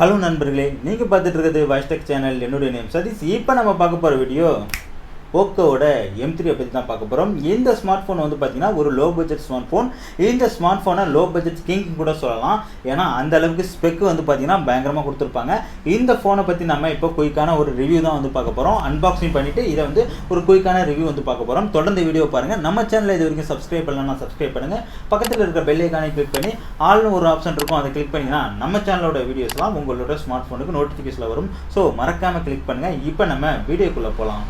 Hello நண்பர்களே, நீங்கள் பார்த்துட்டு இருக்கிறது வாய்ஸ்டெக் சேனல். என்னுடைய நேம் சதீஷ். இப்போ நம்ம பார்க்க போகிற வீடியோ போக்கோவோட M3 பற்றி தான் பார்க்க போகிறோம். இந்த ஸ்மார்ட் ஃபோன் வந்து பார்த்தீங்கன்னா ஒரு லோ பட்ஜெட் ஸ்மார்ட் ஃபோன். இந்த ஸ்மார்ட் ஃபோனை லோ பட்ஜெட் கிங் கூட சொல்லலாம். ஏன்னா அந்த அளவுக்கு ஸ்பெக் வந்து பார்த்தீங்கன்னா பயங்கரமாக கொடுத்துருப்பாங்க. இந்த ஃபோனை பற்றி நம்ம இப்போ குயிக்கான ஒரு ரிவ்யூ தான் வந்து பார்க்க போகிறோம். அன்பாக்சிங் பண்ணிவிட்டு இதை வந்து ஒரு குயிக்கான ரிவ்யூ வந்து பார்க்க போகிறோம். தொடர்ந்து வீடியோ பாருங்கள். நம்ம சேனலில் இது வரைக்கும் சப்ஸ்கிரைப் பண்ணலன்னா சப்ஸ்கிரைப் பண்ணுங்கள். பக்கத்தில் இருக்கிற பெல் ஐகானை கிளிக் பண்ணி ஆல்னு ஒரு ஆப்ஷன் இருக்கும், அதை கிளிக் பண்ணிங்கன்னா நம்ம சேனலோட வீடியோஸ்லாம் உங்களோட ஸ்மார்ட் ஃபோனுக்கு நோட்டிஃபிகேஷனில் வரும். ஸோ மறக்காமல் கிளிக் பண்ணுங்கள். இப்போ நம்ம வீடியோக்குள்ளே போகலாம்.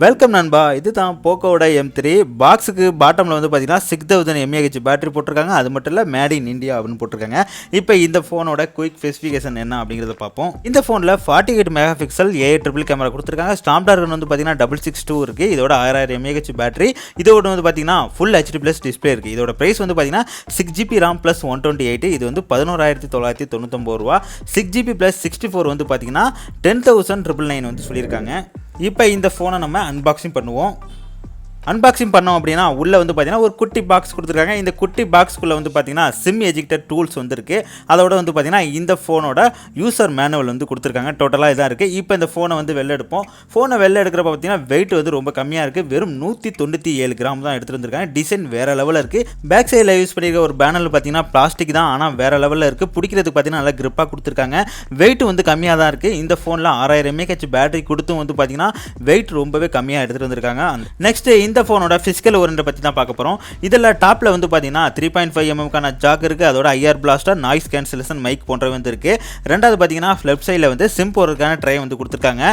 வெல்கம் நண்பா. இது தான் போக்கோவோட M3. பாக்ஸுக்கு பாட்டமில் வந்து பார்த்தீங்கன்னா 6000 mAh பேட்டரி போட்டிருக்காங்க. அது மட்டும் இல்லை, மேட் இன் இந்தியா அப்படின்னு போட்டிருக்காங்க. இப்போ இந்த ஃபோனோட குயிக் ஸ்பெசிஃபிகேஷன் என்ன அப்படிங்கிறத பார்ப்போம். இந்த ஃபோனில் 48 mega pixel AI triple camera கொடுத்துருக்காங்க. ஸ்னாப்டிராகன் வந்து பார்த்தீங்கன்னா 662 இருக்குது. இதோட 6000 mAh பேட்டரி. இதோட வந்து பார்த்தீங்கன்னா ஃபுல் HD+ டிஸ்பிளே இருக்குது. இதோட ப்ரைஸ் வந்து பார்த்தீங்கன்னா 6GB RAM + 128. இது வந்து 11,999 ரூபா. 6GB + 64 வந்து பார்த்தீங்கன்னா 10,999 வந்து சொல்லியிருக்காங்க. இப்போ இந்த ஃபோனை நம்ம அன்பாக்சிங் பண்ணுவோம். அன்பாக்சிங் பண்ணோம் அப்படின்னா உள்ளே வந்து பார்த்தீங்கன்னா ஒரு குட்டி பாக்ஸ் கொடுத்துருக்காங்க. இந்த குட்டி பாக்ஸ்க்குள்ளே வந்து பார்த்தீங்கன்னா சிம் எஜெக்டர் டூல்ஸ் வந்து இருக்குது. அதோட வந்து பார்த்தீங்கன்னா இந்த ஃபோனோட யூசர் மேனுவல் வந்து கொடுத்துருக்காங்க. டோட்டலாக இதாக இருக்குது. இப்போ இந்த ஃபோனை வந்து வெளில எடுப்போம். ஃபோனை வெளில எடுக்கிறப்ப பார்த்தீங்கன்னா வெயிட் வந்து ரொம்ப கம்மியாக இருக்குது. வெறும் 197 கிராம் தான் எடுத்துகிட்டு வந்திருக்காங்க. டிசைன் வேறு லெவலில் இருக்குது. பேக் சைடில் யூஸ் பண்ணியிருக்க ஒரு பேனல் பார்த்தீங்கன்னா பிளாஸ்டிக் தான், ஆனால் வேறு லெவலில் இருக்குது. பிடிக்கிறதுக்கு பார்த்தீங்கன்னா நல்லா கிரிப்பாக கொடுத்துருக்காங்க. வெயிட் வந்து கம்மியாக தான் இருக்குது. இந்த ஃபோனில் 6000 mAh பேட்டரி கொடுத்தும் வந்து பார்த்தீங்கன்னா வெயிட் ரொம்பவே கம்மியாக எடுத்துகிட்டு வந்திருக்காங்க. நெக்ஸ்ட்டு இந்த ஃபோனோட ஃபிசிக்கல் ஓரியன்ட் பற்றி தான் பார்க்க போகிறோம். இதில் டாப்பில் வந்து பார்த்தீங்கன்னா 3.5 mm ஜாக் இருக்குது. அதோட IR blaster, noise cancellation mic போன்றவை வந்து இருக்குது. ரெண்டாவது பார்த்தீங்கன்னா லெஃப்ட் சைடில் வந்து சிம் போடுறதுக்கான ட்ரை வந்து கொடுத்துருக்காங்க.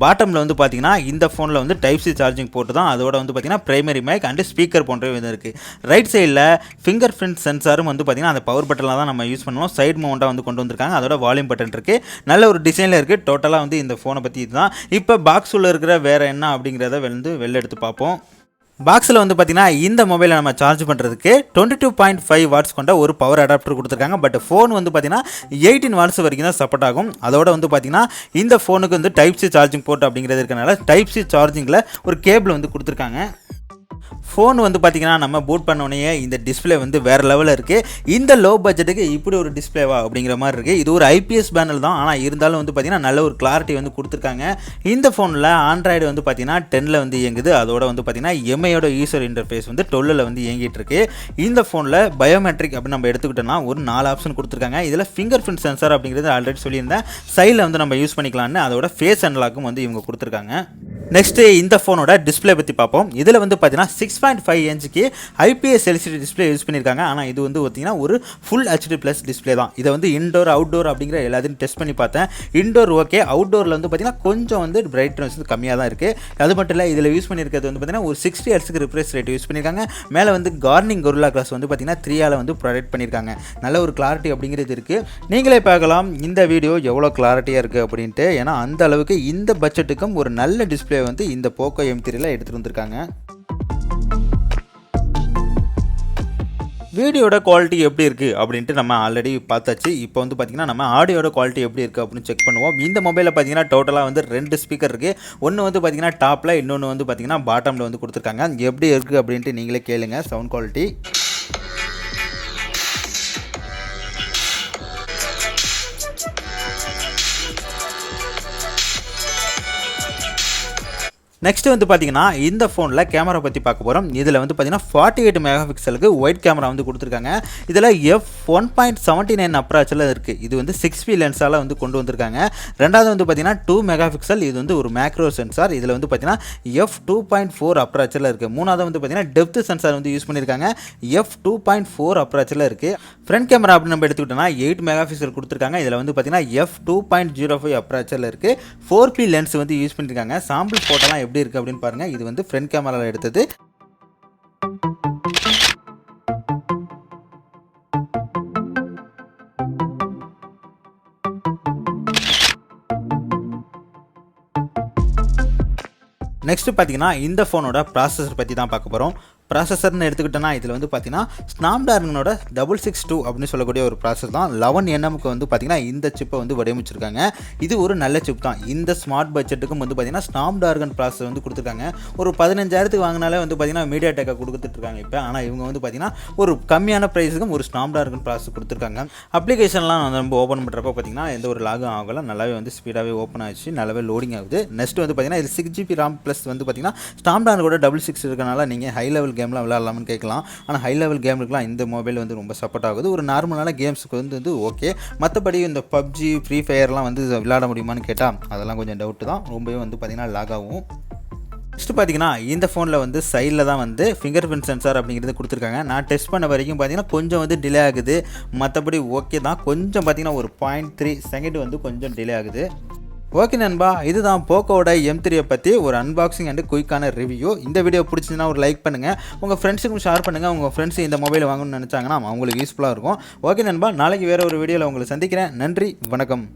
பாட்டமில் வந்து பார்த்தீங்கன்னா இந்த ஃபோனில் வந்து Type-C சார்ஜிங் போட்டு தான். அதோட வந்து பார்த்தீங்கன்னா பிரைமரி மைக் அண்ட் ஸ்பீக்கர் போன்றவை வந்து இருக்குது. ரைட் சைடில் ஃபிங்கர் பிரிண்ட் சென்சாரும் வந்து பார்த்தீங்கன்னா அந்த பவர் பட்டனில் தான் நம்ம யூஸ் பண்ணுவோம். சைட் மவுண்டாக வந்து கொண்டு வந்திருக்காங்க. அதோட வால்யூம் பட்டன் இருக்குது. நல்ல ஒரு டிசைனில் இருக்குது. டோட்டலாக வந்து இந்த ஃபோனை பற்றி இதுதான். இப்போ பாக்ஸ் உள்ள இருக்கிற வேறு என்ன அப்படிங்கிறத வந்து வெளில எடுத்து பார்ப்போம். பாக்ஸில் வந்து பார்த்தீங்கன்னா இந்த மொபைலை நம்ம சார்ஜ் பண்ணுறதுக்கு 22.5 வாட்ஸ் கொண்ட ஒரு பவர் அடாப்டர் கொடுத்துருக்காங்க. பட் ஃபோன் வந்து பார்த்தீங்கன்னா 18 வாட்ஸ் வரைக்கும் தான் சப்போர்ட் ஆகும். அதோட வந்து பார்த்தீங்கன்னா இந்த ஃபோனுக்கு வந்து Type-C சார்ஜிங் போர்ட் அப்படிங்கிறது இருக்கனால Type-C சார்ஜிங்கில் ஒரு கேபிள் வந்து கொடுத்துருக்காங்க. ஃபோன் வந்து பார்த்திங்கன்னா நம்ம பூட் பண்ணோடனே இந்த டிஸ்பிளே வந்து வேறு லெவலில் இருக்குது. இந்த லோ பட்ஜெட்டுக்கு இப்படி ஒரு டிஸ்பிளேவா அப்படிங்கிற மாதிரி இருக்குது. இது ஒரு IPS பேனல் தான், ஆனால் இருந்தாலும் வந்து பார்த்திங்கன்னா நல்ல ஒரு கிளாரிட்டி வந்து கொடுத்துருக்காங்க. இந்த ஃபோனில் ஆண்ட்ராய்டு வந்து பார்த்திங்கன்னா 10 வந்து இயங்குது. அதோட வந்து பார்த்திங்கன்னா MIயோட யூசர் இன்டர்ஃபேஸ் வந்து 12 வந்து இயங்கிட்டு இருக்கு. இந்த ஃபோனில் பயோமெட்ரிக் அப்படின்னு நம்ம எடுத்துக்கிட்டோம்னா ஒரு 4 ஆப்ஷன் கொடுத்துருக்காங்க. இதில் ஃபிங்கர் பிரிண்ட் சென்சார் அப்படிங்கிறது ஆல்ரெடி சொல்லியிருந்தேன். சைடில் வந்து நம்ம யூஸ் பண்ணிக்கலாம்னு அதோட ஃபேஸ் அன்லாக்கும் வந்து இவங்க கொடுத்துருக்காங்க. நெக்ஸ்ட்டு இந்த ஃபோனோட டிஸ்பிளே பற்றி பார்ப்போம். இதில் வந்து பார்த்தீங்கன்னா 6.5 இன்ச்சுக்கு IPS LCD டிஸ்பிளே யூஸ் பண்ணியிருக்காங்க. ஆனால் இது வந்து பார்த்தீங்கன்னா ஒரு ஃபுல் HD+ டிஸ்பிளே தான். இதை வந்து இன்டோர் அவுட்டோர் அப்படிங்கிற எல்லாத்தையும் டெஸ்ட் பண்ணி பார்த்தேன். இன்டோர் ஓகே, அவுட்டோரில் வந்து பார்த்தீங்கன்னா கொஞ்சம் வந்து பிரைட்னஸ் வந்து கம்மியாக தான் இருக்குது. அது மட்டும் இல்லை, இதில் யூஸ் பண்ணியிருக்கிறது வந்து பார்த்தீங்கன்னா ஒரு 60 Hz ரிஃப்ரெஷ் ரேட் யூஸ் பண்ணியிருக்காங்க. மேலே வந்து கார்னிங் கொரில்லா கிளாஸ் வந்து பார்த்தீங்கன்னா 3 வந்து ப்ரொடக்ட் பண்ணியிருக்காங்க. நல்ல ஒரு கிளாரிட்டி அப்படிங்கிறது இருக்குது. நீங்களே பார்க்கலாம் இந்த வீடியோ எவ்வளோ கிளாரிட்டியாக இருக்குது அப்படின்ட்டு. ஏன்னா அந்த அளவுக்கு இந்த பட்ஜெட்டுக்கும் ஒரு நல்ல டிஸ்பிளே வந்து இந்த போக்கோ M3ல எடுத்துட்டு வந்திருக்காங்க. வீடியோட குவாலிட்டி எப்படி இருக்குது அப்படின்ட்டு நம்ம ஆல்ரெடி பார்த்தாச்சு. இப்போ வந்து பார்த்திங்கன்னா நம்ம ஆடியோட குவாலிட்டி எப்படி இருக்குது அப்படின்னு செக் பண்ணுவோம். இந்த மொபைலில் பார்த்திங்கன்னா டோட்டலாக வந்து 2 ஸ்பீக்கர் இருக்குது. ஒன்று வந்து பார்த்திங்கன்னா டாப்பில், இன்னொன்று வந்து பார்த்திங்கன்னா பாட்டமில் வந்து கொடுத்துருக்காங்க. எப்படி இருக்குது அப்படின்ட்டு நீங்களே கேளுங்க சவுண்ட் குவாலிட்டி. நெக்ஸ்ட் வந்து பார்த்தீங்கன்னா இந்த ஃபோனில் கேமரா பற்றி பார்க்க போகிறோம். இதில் வந்து பார்த்தீங்கன்னா 48 மெகா பிக்சலுக்கு ஒயிட் கேமரா வந்து கொடுத்துருக்காங்க. இதில் f1.79 அப்ராச்சில் இருக்குது. இது வந்து 6P லென்ஸால் வந்து கொண்டு வந்திருக்காங்க. ரெண்டாவது வந்து பார்த்தீங்கன்னா 2 மெகா பிக்சல். இது வந்து ஒரு மேக்ரோ சென்சார். இதில் வந்து பார்த்தீங்கன்னா f2.4 அப்ராச்சில் இருக்குது. மூணாவது வந்து பார்த்தீங்கன்னா டெப்த் சென்சார் வந்து யூஸ் பண்ணியிருக்காங்க. f2.4 அப்ராச்சில் இருக்குது. ஃப்ரண்ட் கேமரா அப்படின்னு நம்ம எடுத்துக்கிட்டோம்னா 8 மெகா பிக்சல் கொடுத்துருக்காங்க. இதில் வந்து பார்த்தீங்கன்னா f2.05 அப்ராச்சில் இருக்குது. 4P லென்ஸ் வந்து யூஸ் பண்ணியிருக்காங்க. சாம்பிள் ஃபோட்டோலாம் எப்படி இருக்குது அப்படின்னு பாருங்கள். இது வந்து ஃப்ரண்ட் கேமராவில் எடுத்தது. நெக்ஸ்ட் பார்த்தீங்கன்னா இந்த ஃபோனோட ப்ராசஸர் பற்றி தான் பார்க்க போகிறோம். ப்ராசஸர்னு எடுத்துக்கிட்டோன்னா இதில் வந்து பார்த்தீங்கன்னா ஸ்னாப்டிராகனோட 662 அப்படின்னு சொல்லக்கூடிய ஒரு ப்ராசஸ் தான். 11nmக்கு வந்து பார்த்தீங்கன்னா இந்த சிப்பை வந்து வடிவமைச்சிருக்காங்க. இது ஒரு நல்ல சிப் தான். இந்த ஸ்மார்ட் பட்ஜெட்டுக்கும் வந்து பார்த்தீங்கன்னா ஸ்னாப்டிராகன் ப்ராசஸர் வந்து கொடுத்துருக்காங்க. ஒரு 15,000க்கு வாங்கினாலே வந்து பார்த்தீங்கன்னா மீடியா டெக்கை கொடுத்துட்ருக்காங்க இப்போ. ஆனால் இவங்க வந்து பார்த்தீங்கன்னா ஒரு கம்மியான ப்ரைஸுக்கும் ஒரு ஸ்னாப்டிராகன் ப்ராசஸர் கொடுத்துருக்காங்க. அப்ளிகேஷன்லாம் நம்ம ஓப்பன் பண்ணுறப்ப பார்த்தீங்கன்னா எந்த ஒரு லாகும் ஆகல, நல்லாவே வந்து ஸ்பீடாகவே ஓப்பன் ஆச்சு, நல்லாவே லோடிங் ஆகுது. நெக்ஸ்ட் வந்து பார்த்தீங்கன்னா இது 6GB RAM ப்ளஸ் வந்து பார்த்தீங்கன்னா ஸ்னாப்டிராகனோட 666 இருக்கனால நீங்கள் ஹை லெவல் கேம்லாம் விளையாடலாம்னு கேட்கலாம். ஆனால் ஹை லெவல் கேமுக்குலாம் இந்த மொபைல் வந்து ரொம்ப சப்போர்ட் ஆகுது. ஒரு நார்மலான கேம்ஸுக்கு வந்து ஓகே. மற்றபடி இந்த பப்ஜி ஃப்ரீ ஃபயர்லாம் வந்து விளையாட முடியுமான்னு கேட்டால் அதெல்லாம் கொஞ்சம் டவுட்டு தான். ரொம்பவே வந்து பார்த்தீங்கன்னா லாக் ஆகும். நெக்ஸ்ட் பார்த்தீங்கன்னா இந்த ஃபோனில் வந்து சைடில் தான் வந்து ஃபிங்கர் பிரிண்ட் சென்சார் அப்படிங்கிறது கொடுத்துருக்காங்க. நான் டெஸ்ட் பண்ண வரைக்கும் பார்த்தீங்கன்னா கொஞ்சம் வந்து டிலே ஆகுது, மற்றபடி ஓகே தான். கொஞ்சம் பார்த்தீங்கன்னா ஒரு 0.3 செகண்ட் வந்து கொஞ்சம் டிலே ஆகுது. ஓகே நண்பா, இதுதான் போக்கோட M3 பற்றி ஒரு அன்பாக்சிங் அண்ட் குயிக்கான ரிவ்யூ. இந்த வீடியோ பிடிச்சிங்கன்னா ஒரு லைக் பண்ணுங்கள், உங்கள் ஃப்ரெண்ட்ஸுக்கும் ஷேர் பண்ணுங்கள். உங்கள் ஃப்ரெண்ட்ஸ் இந்த மொபைல் வாங்கணும்னு நினச்சாங்கன்னா அவங்களுக்கு யூஸ்ஃபுல்லாக இருக்கும். ஓகே நண்பா, நாளைக்கு வேறு ஒரு வீடியோவில் உங்களை சந்திக்கிறேன். நன்றி, வணக்கம்.